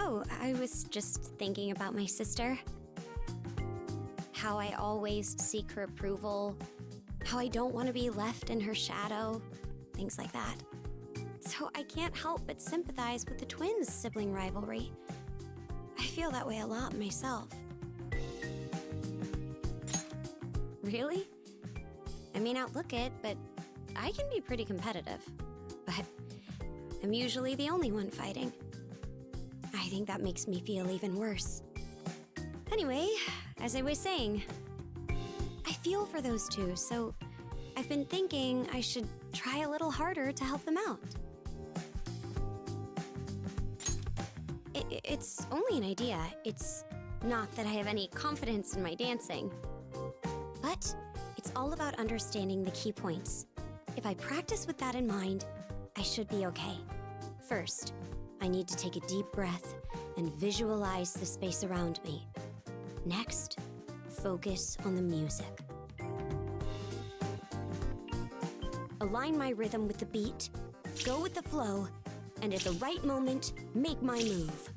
Oh, I was just thinking about my sister. How I always seek her approval. How I don't want to be left in her shadow. Things like that. So I can't help but sympathize with the twins' sibling rivalry. I feel that way a lot myself. Really? I may not look it, but I can be pretty competitive. But I'm usually the only one fighting. I think that makes me feel even worse. Anyway, as I was saying, I feel for those two, so I've been thinking I should try a little harder to help them out. It's only an idea. It's not that I have any confidence in my dancing. But it's all about understanding the key points. If I practice with that in mind, I should be okay. First, I need to take a deep breath and visualize the space around me. Next, focus on the music. Align my rhythm with the beat, go with the flow, and at the right moment, make my move.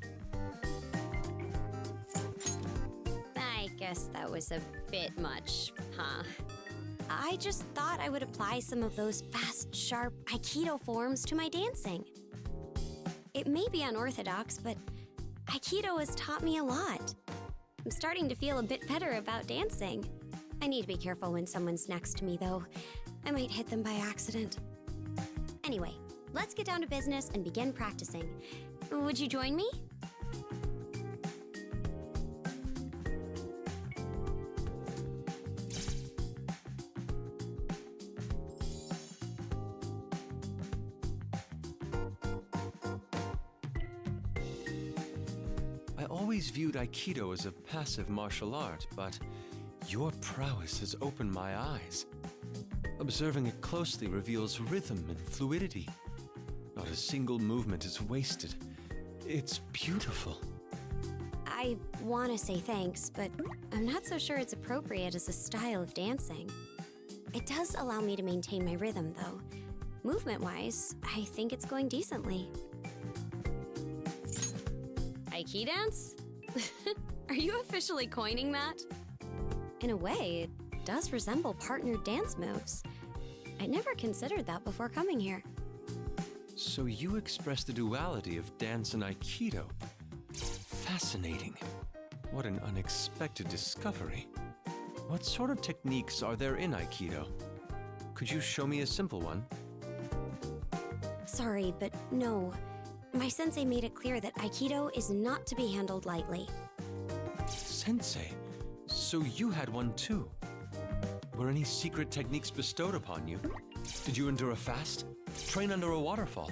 I guess that was a bit much, huh? I just thought I would apply some of those fast, sharp Aikido forms to my dancing. It may be unorthodox, but Aikido has taught me a lot. I'm starting to feel a bit better about dancing. I need to be careful when someone's next to me, though. I might hit them by accident. Anyway, let's get down to business and begin practicing. Would you join me? I always viewed Aikido as a passive martial art, but your prowess has opened my eyes. Observing it closely reveals rhythm and fluidity. Not a single movement is wasted. It's beautiful. I want to say thanks, but I'm not so sure it's appropriate as a style of dancing. It does allow me to maintain my rhythm, though. Movement-wise, I think it's going decently. Aiki dance? Are you officially coining that? In a way, it does resemble partnered dance moves. I never considered that before coming here. So you express the duality of dance and Aikido. Fascinating. What an unexpected discovery. What sort of techniques are there in Aikido? Could you show me a simple one? Sorry, but no. My sensei made it clear that Aikido is not to be handled lightly. Sensei? So you had one too? Were any secret techniques bestowed upon you? Did you endure a fast? Train under a waterfall?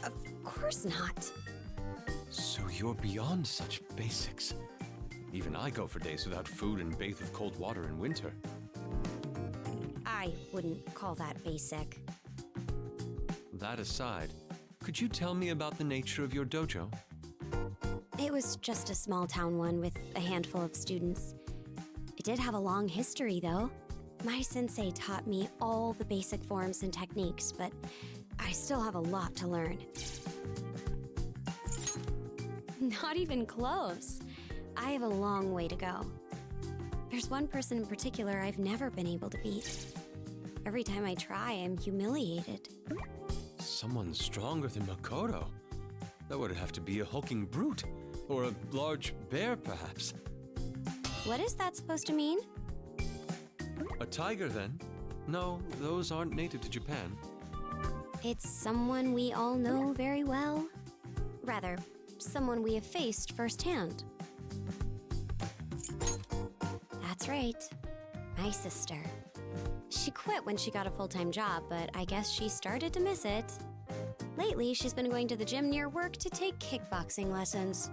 Of course not. So you're beyond such basics. Even I go for days without food and bathe with cold water in winter. I wouldn't call that basic. That aside, could you tell me about the nature of your dojo? It was just a small town one with a handful of students. It did have a long history, though. My sensei taught me all the basic forms and techniques, but I still have a lot to learn. Not even close. I have a long way to go. There's one person in particular I've never been able to beat. Every time I try, I'm humiliated. Someone stronger than Makoto? That would have to be a hulking brute, or a large bear, perhaps. What is that supposed to mean? A tiger, then? No, those aren't native to Japan. It's someone we all know very well. Rather, someone we have faced firsthand. That's right. My sister. She quit when she got a full-time job, but I guess she started to miss it. Lately, she's been going to the gym near work to take kickboxing lessons.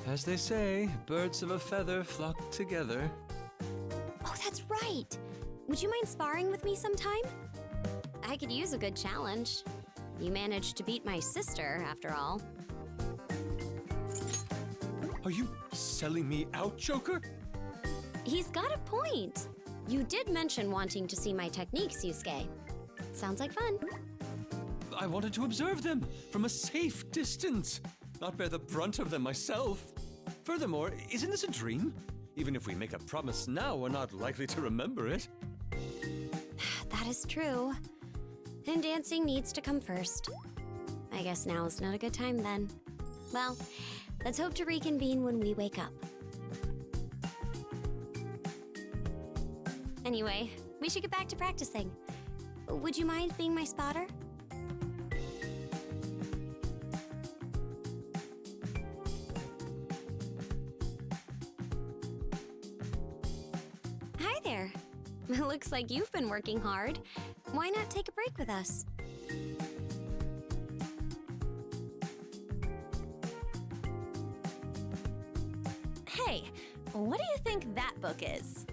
As they say, birds of a feather flock together. Oh, that's right! Would you mind sparring with me sometime? I could use a good challenge. You managed to beat my sister, after all. Are you selling me out, Joker? He's got a point. You did mention wanting to see my techniques, Yusuke. Sounds like fun. I wanted to observe them from a safe distance, not bear the brunt of them myself. Furthermore, isn't this a dream? Even if we make a promise now, we're not likely to remember it. That is true. And dancing needs to come first. I guess now is not a good time then. Well, let's hope to reconvene when we wake up. Anyway, we should get back to practicing. Would you mind being my spotter? Hi there. Looks like you've been working hard. Why not take a break with us? Hey, what do you think that book is?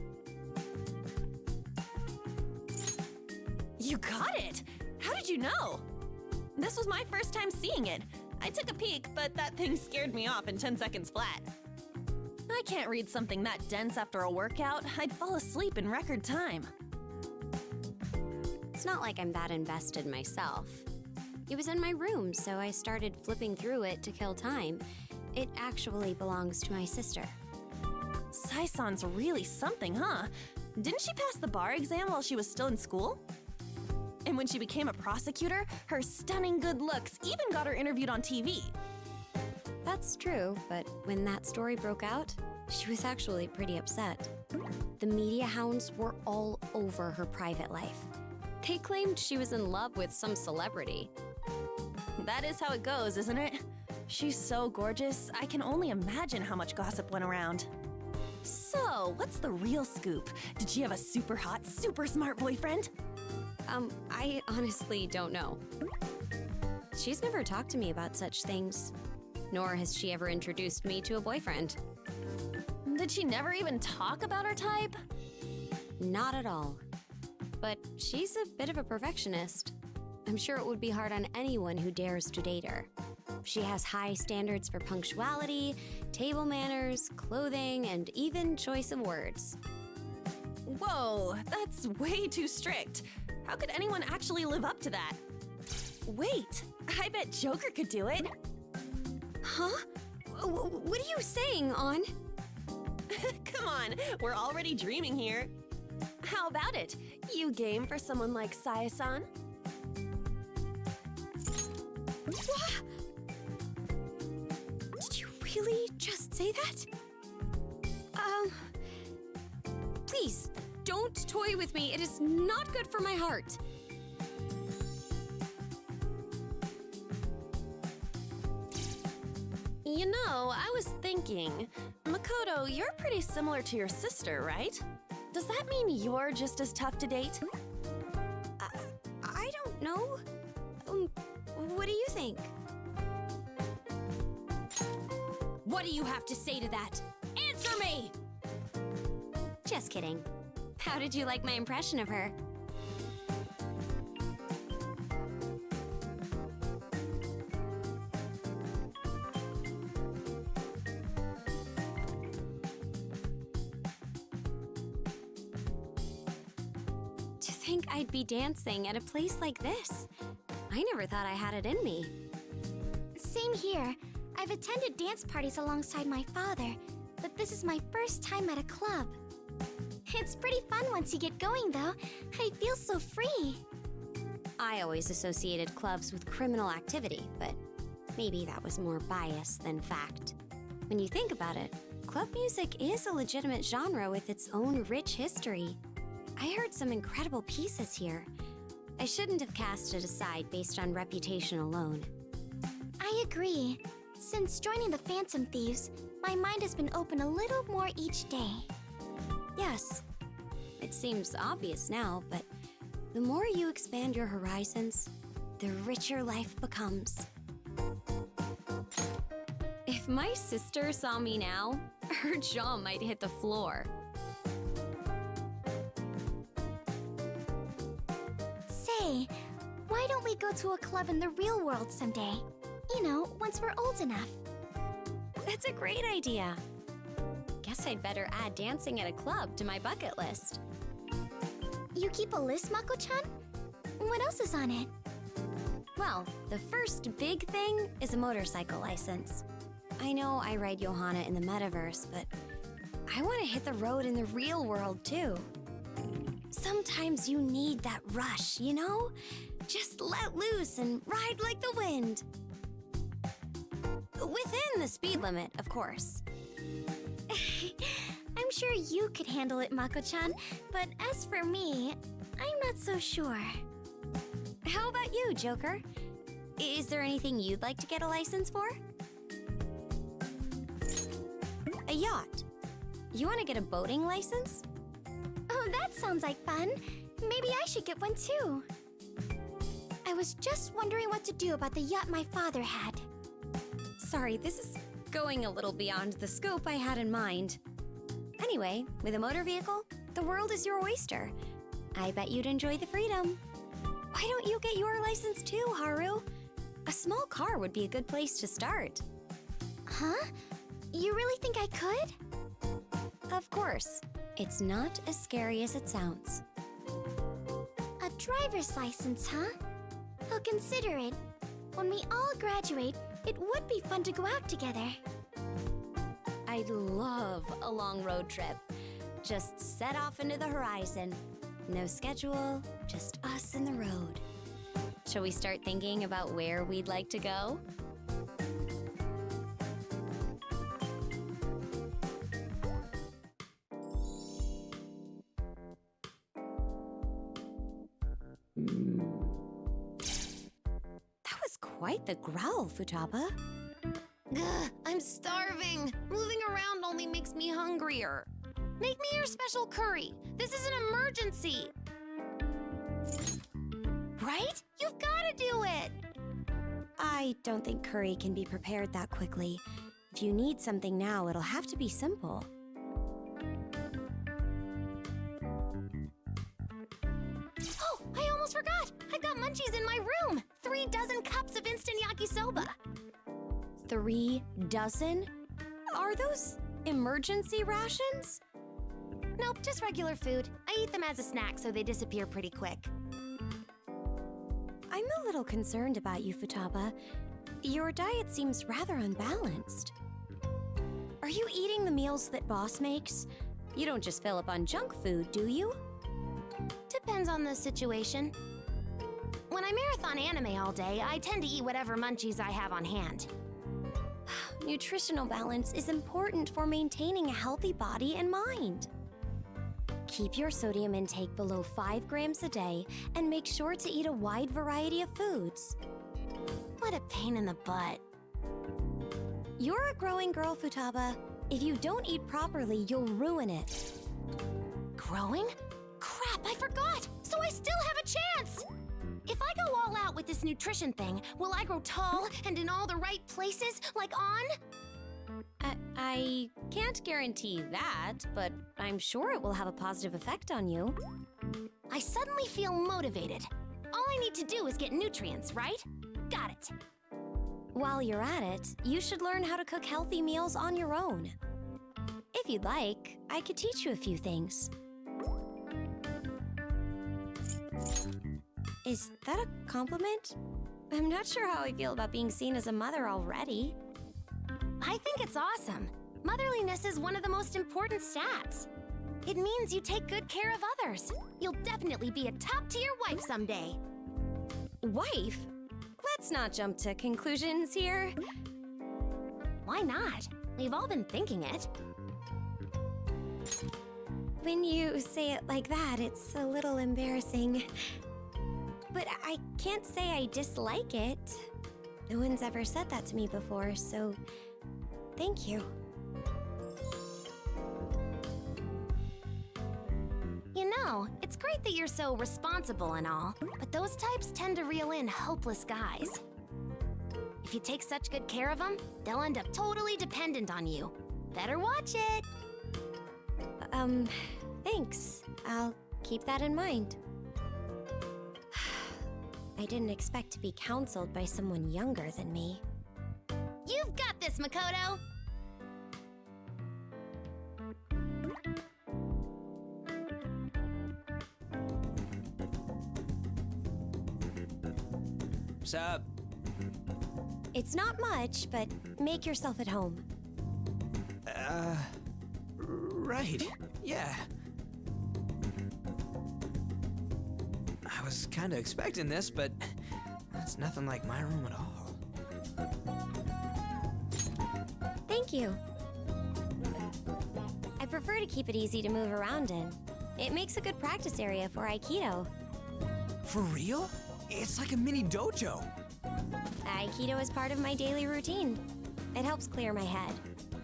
You got it! How did you know? This was my first time seeing it. I took a peek, but that thing scared me off in 10 seconds flat. I can't read something that dense after a workout. I'd fall asleep in record time. It's not like I'm that invested myself. It was in my room, so I started flipping through it to kill time. It actually belongs to my sister. Sai-san's really something, huh? Didn't she pass the bar exam while she was still in school? And when she became a prosecutor, her stunning good looks even got her interviewed on TV. That's true, but when that story broke out, she was actually pretty upset. The media hounds were all over her private life. They claimed she was in love with some celebrity. That is how it goes, isn't it? She's so gorgeous, I can only imagine how much gossip went around. So, what's the real scoop? Did she have a super hot, super smart boyfriend? I honestly don't know. She's never talked to me about such things, nor has she ever introduced me to a boyfriend. Did she never even talk about her type? Not at all. But she's a bit of a perfectionist. I'm sure it would be hard on anyone who dares to date her. She has high standards for punctuality, table manners, clothing, and even choice of words. Whoa, that's way too strict. How could anyone actually live up to that? Wait, I bet Joker could do it. Huh? What are you saying, On? Come on, we're already dreaming here. How about it? You game for someone like Sai-san? What? Did you really just say that? Please, don't toy with me. It is not good for my heart. You know, I was thinking, Makoto, you're pretty similar to your sister, right? Does that mean you're just as tough to date? I don't know. What do you think? What do you have to say to that? Answer me! Just kidding. How did you like my impression of her? To think I'd be dancing at a place like this. I never thought I had it in me. Same here. I've attended dance parties alongside my father, but this is my first time at a club. It's pretty fun once you get going, though. I feel so free. I always associated clubs with criminal activity, but maybe that was more bias than fact. When you think about it, club music is a legitimate genre with its own rich history. I heard some incredible pieces here. I shouldn't have cast it aside based on reputation alone. I agree. Since joining the Phantom Thieves, my mind has been open a little more each day. Yes, it seems obvious now, but the more you expand your horizons, the richer life becomes. If my sister saw me now, her jaw might hit the floor. Say, why don't we go to a club in the real world someday? You know, once we're old enough. That's a great idea. Guess I'd better add dancing at a club to my bucket list. You keep a list, Mako-chan? What else is on it? Well, the first big thing is a motorcycle license. I know I ride Johanna in the metaverse, but I want to hit the road in the real world too. Sometimes you need that rush, you know? Just let loose and ride like the wind. Within the speed limit, of course. I'm sure you could handle it, Mako-chan, but as for me, I'm not so sure. How about you, Joker? Is there anything you'd like to get a license for? A yacht. You want to get a boating license? Oh, that sounds like fun. Maybe I should get one too. I was just wondering what to do about the yacht my father had. Sorry, this is going a little beyond the scope I had in mind. Anyway, with a motor vehicle, the world is your oyster. I bet you'd enjoy the freedom. Why don't you get your license too, Haru? A small car would be a good place to start. Huh? You really think I could? Of course. It's not as scary as it sounds. A driver's license, huh? I'll consider it. When we all graduate, it would be fun to go out together. I'd love a long road trip. Just set off into the horizon. No schedule, just us and the road. Shall we start thinking about where we'd like to go? That was quite the growl, Futaba. Ugh, I'm starving. Moving around only makes me hungrier. Make me your special curry. This is an emergency. Right? You've got to do it. I don't think curry can be prepared that quickly. If you need something now, it'll have to be simple. Oh, I almost forgot. I've got munchies in my room. 3 dozen cups of instant yakisoba. 3 dozen? Are those emergency rations? Nope, just regular food. I eat them as a snack, so they disappear pretty quick. I'm a little concerned about you, Futaba. Your diet seems rather unbalanced. Are you eating the meals that Boss makes? You don't just fill up on junk food, do you? Depends on the situation. When I marathon anime all day, I tend to eat whatever munchies I have on hand. Nutritional balance is important for maintaining a healthy body and mind. Keep your sodium intake below 5 grams a day and make sure to eat a wide variety of foods. What a pain in the butt. You're a growing girl, Futaba. If you don't eat properly, you'll ruin it. Growing? Crap, I forgot! So I still have a chance! If I go all out with this nutrition thing, will I grow tall and in all the right places, like on? I can't guarantee that, but I'm sure it will have a positive effect on you. I suddenly feel motivated. All I need to do is get nutrients, right? Got it. While you're at it, you should learn how to cook healthy meals on your own. If you'd like, I could teach you a few things. Is that a compliment? I'm not sure how I feel about being seen as a mother already. I think it's awesome. Motherliness is one of the most important stats. It means you take good care of others. You'll definitely be a top-tier wife someday. Wife? Let's not jump to conclusions here. Why not? We've all been thinking it. When you say it like that, it's a little embarrassing. But I can't say I dislike it. No one's ever said that to me before, so thank you. You know, it's great that you're so responsible and all, but those types tend to reel in hopeless guys. If you take such good care of them, they'll end up totally dependent on you. Better watch it! Thanks. I'll keep that in mind. I didn't expect to be counseled by someone younger than me. You've got this, Makoto! Sup? It's not much, but make yourself at home. Right. Yeah. I was kinda expecting this, but it's nothing like my room at all. Thank you. I prefer to keep it easy to move around in. It makes a good practice area for Aikido. For real? It's like a mini dojo. Aikido is part of my daily routine. It helps clear my head.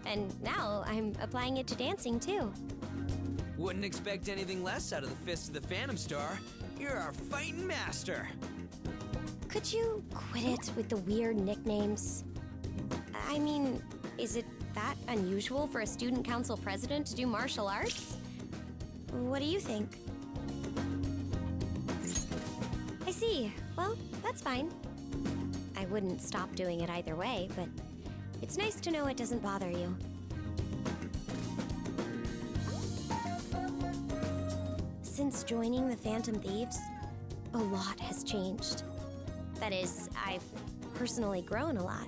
And now I'm applying it to dancing too. Wouldn't expect anything less out of the Fist of the Phantom Star. You're our fighting master. Could you quit it with the weird nicknames? I mean, is it that unusual for a student council president to do martial arts? What do you think? I see. Well, that's fine. I wouldn't stop doing it either way, but it's nice to know it doesn't bother you. Since joining the Phantom Thieves, a lot has changed. That is, I've personally grown a lot.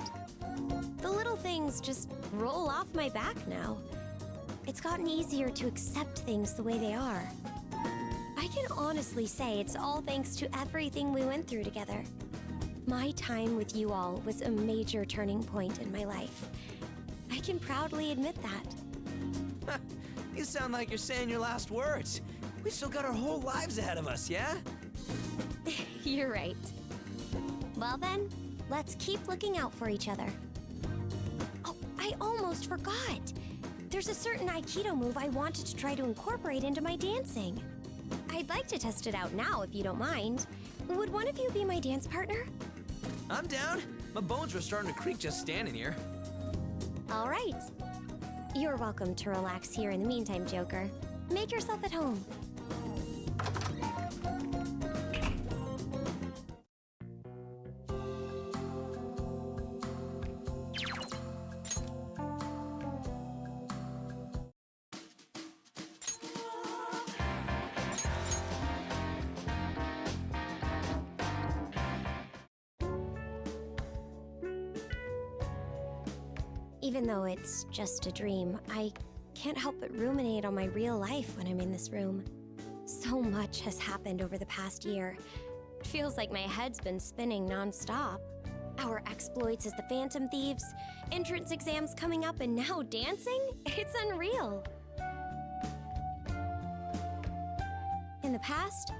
The little things just roll off my back now. It's gotten easier to accept things the way they are. I can honestly say it's all thanks to everything we went through together. My time with you all was a major turning point in my life. I can proudly admit that. You sound like you're saying your last words. We still got our whole lives ahead of us, yeah? You're right. Well then, let's keep looking out for each other. Oh, I almost forgot. There's a certain Aikido move I wanted to try to incorporate into my dancing. I'd like to test it out now if you don't mind. Would one of you be my dance partner? I'm down. My bones were starting to creak just standing here. All right. You're welcome to relax here in the meantime, Joker. Make yourself at home. Even though it's just a dream, I can't help but ruminate on my real life when I'm in this room. So much has happened over the past year. It feels like my head's been spinning non-stop. Our exploits as the Phantom Thieves, entrance exams coming up, and now dancing? It's unreal. In the past,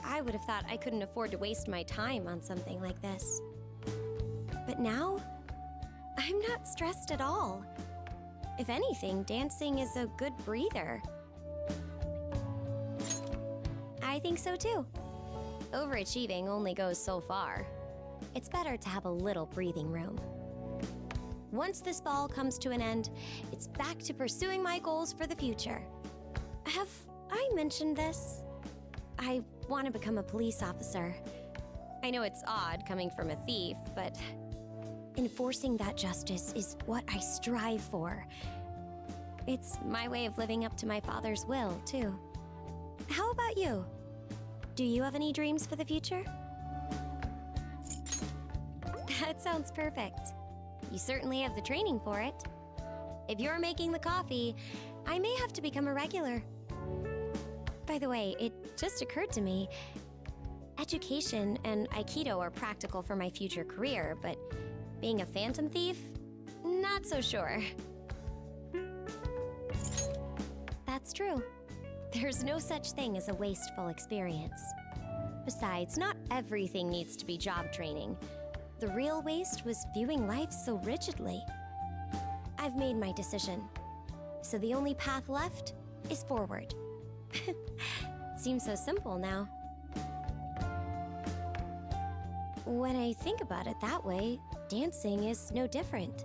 I would have thought I couldn't afford to waste my time on something like this. But now, I'm not stressed at all. If anything, dancing is a good breather. I think so too. Overachieving only goes so far. It's better to have a little breathing room. Once this ball comes to an end, it's back to pursuing my goals for the future. Have I mentioned this? I want to become a police officer. I know it's odd coming from a thief, but enforcing that justice is what I strive for. It's my way of living up to my father's will, too. How about you? Do you have any dreams for the future? That sounds perfect. You certainly have the training for it. If you're making the coffee, I may have to become a regular. By the way, it just occurred to me, education and Aikido are practical for my future career, but being a Phantom Thief? Not so sure. That's true. There's no such thing as a wasteful experience. Besides, not everything needs to be job training. The real waste was viewing life so rigidly. I've made my decision, so the only path left is forward. Seems so simple now. When I think about it that way, dancing is no different.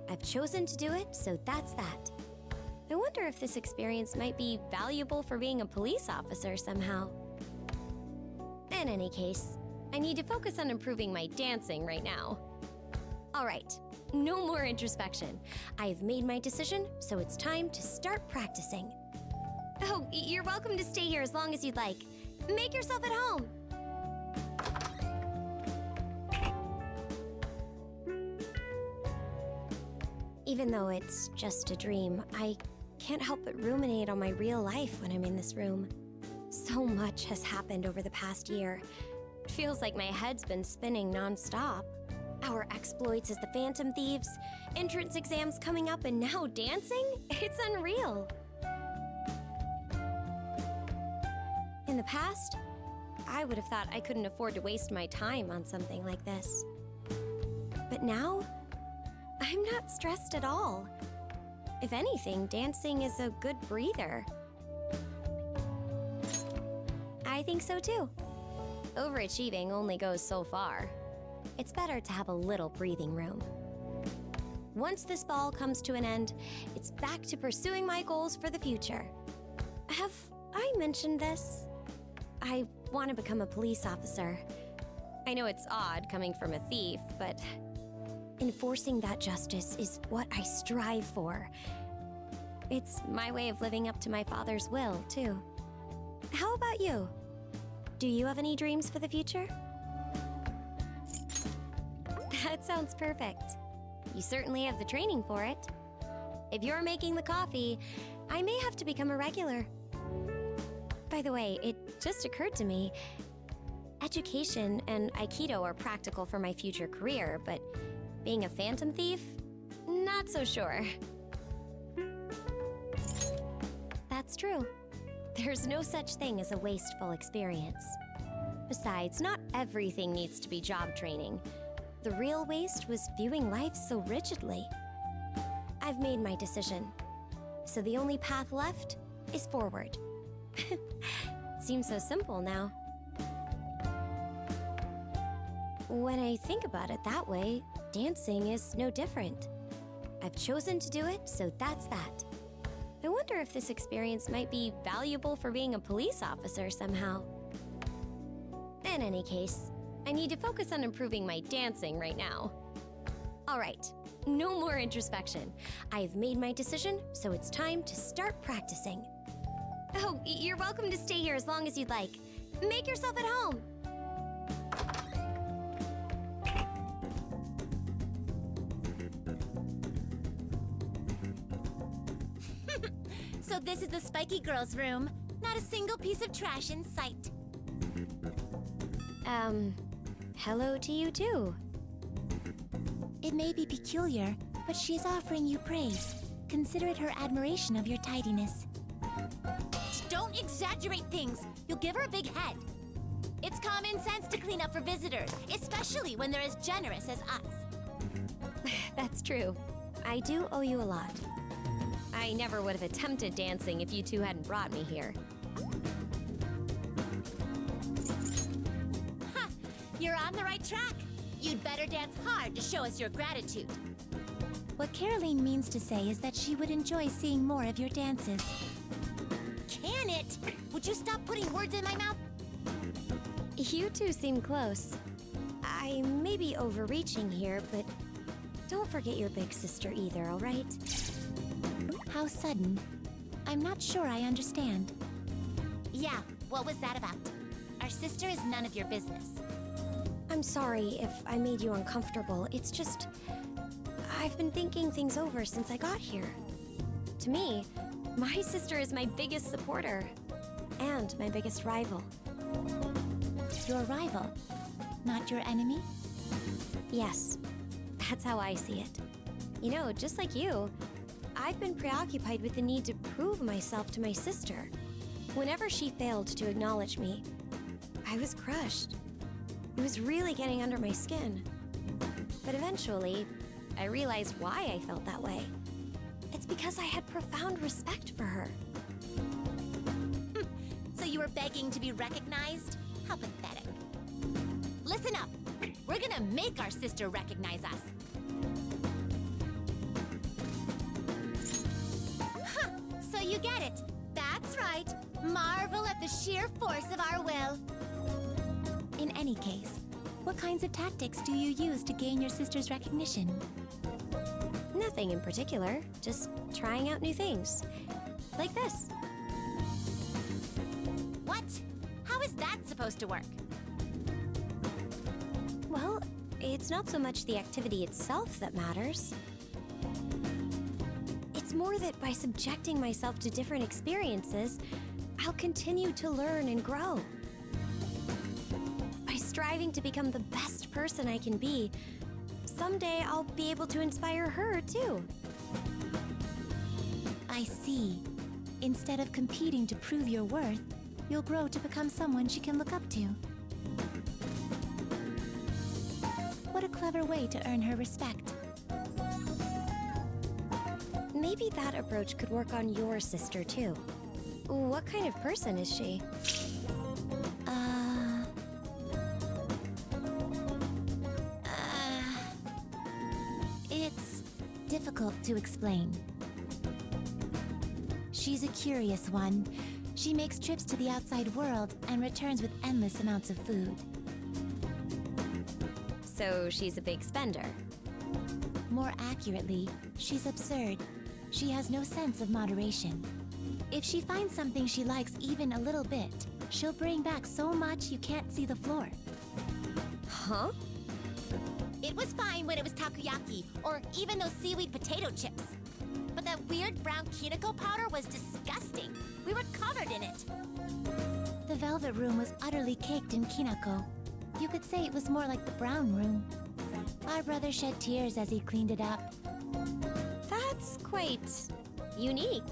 I've chosen to do it, so that's that. I wonder if this experience might be valuable for being a police officer somehow. In any case, I need to focus on improving my dancing right now. All right, no more introspection. I've made my decision, so it's time to start practicing. Oh, you're welcome to stay here as long as you'd like. Make yourself at home. Even though it's just a dream, I can't help but ruminate on my real life when I'm in this room. So much has happened over the past year. It feels like my head's been spinning non-stop. Our exploits as the Phantom Thieves, entrance exams coming up, and now dancing? It's unreal. In the past, I would have thought I couldn't afford to waste my time on something like this. But now, I'm not stressed at all. If anything, dancing is a good breather. I think so too. Overachieving only goes so far. It's better to have a little breathing room. Once this ball comes to an end, it's back to pursuing my goals for the future. Have I mentioned this? I want to become a police officer. I know it's odd coming from a thief, but enforcing that justice is what I strive for. It's my way of living up to my father's will, too. How about you? Do you have any dreams for the future? That sounds perfect. You certainly have the training for it. If you're making the coffee, I may have to become a regular. By the way, it just occurred to me, education and Aikido are practical for my future career, but being a phantom thief? Not so sure. That's true. There's no such thing as a wasteful experience. Besides, not everything needs to be job training. The real waste was viewing life so rigidly. I've made my decision, so the only path left is forward. Seems so simple now. When I think about it that way, dancing is no different. I've chosen to do it, so that's that. I wonder if this experience might be valuable for being a police officer somehow. In any case, I need to focus on improving my dancing right now. All right, no more introspection. I've made my decision, so it's time to start practicing. Oh, you're welcome to stay here as long as you'd like. Make yourself at home. So this is the Spiky Girl's room. Not a single piece of trash in sight. Hello to you too. It may be peculiar, but she is offering you praise. Consider it her admiration of your tidiness. Don't exaggerate things. You'll give her a big head. It's common sense to clean up for visitors, especially when they're as generous as us. That's true. I do owe you a lot. I never would have attempted dancing if you two hadn't brought me here. Ha! You're on the right track. You'd better dance hard to show us your gratitude. What Caroline means to say is that she would enjoy seeing more of your dances. Can it? Would you stop putting words in my mouth? You two seem close. I may be overreaching here, but don't forget your big sister either, all right? How sudden? I'm not sure I understand. Yeah, what was that about? Our sister is none of your business. I'm sorry if I made you uncomfortable. It's just, I've been thinking things over since I got here. To me, my sister is my biggest supporter and my biggest rival. Your rival, not your enemy? Yes, that's how I see it. You know, just like you, I've been preoccupied with the need to prove myself to my sister. Whenever she failed to acknowledge me, I was crushed. It was really getting under my skin. But eventually, I realized why I felt that way. It's because I had profound respect for her. So you were begging to be recognized? How pathetic. Listen up. We're gonna make our sister recognize us. Huh, so you get it. That's right. Marvel at the sheer force of our will. In any case, what kinds of tactics do you use to gain your sister's recognition? Nothing in particular, just trying out new things. Like this. What? How is that supposed to work? Well, it's not so much the activity itself that matters. It's more that by subjecting myself to different experiences, I'll continue to learn and grow. By striving to become the best person I can be, someday I'll be able to inspire her too. I see. Instead of competing to prove your worth, you'll grow to become someone she can look up to. What a clever way to earn her respect. Maybe that approach could work on your sister too. What kind of person is she? It's difficult to explain. She's a curious one. She makes trips to the outside world and returns with endless amounts of food. So she's a big spender. More accurately, she's absurd. She has no sense of moderation. If she finds something she likes even a little bit, she'll bring back so much you can't see the floor. Huh? It was fine when it was takoyaki, or even those seaweed potato chips. But that weird brown kinako powder was disgusting. We were covered in it. The velvet room was utterly caked in kinako. You could say it was more like the brown room. Our brother shed tears as he cleaned it up. That's quite unique.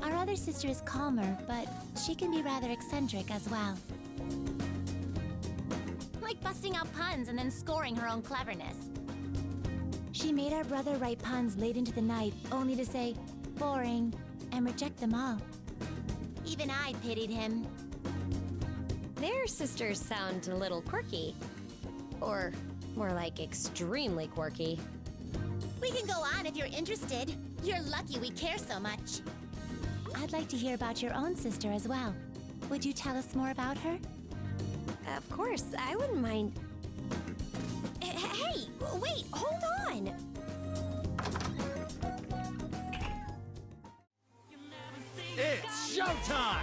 Our other sister is calmer, but she can be rather eccentric as well. Like busting out puns and then scoring her own cleverness. She made our brother write puns late into the night, only to say, boring, and reject them all. Even I pitied him. Their sisters sound a little quirky. Or more like extremely quirky. We can go on if you're interested. You're lucky we care so much. I'd like to hear about your own sister as well. Would you tell us more about her? Of course, I wouldn't mind. Hey, wait, hold on! It's showtime!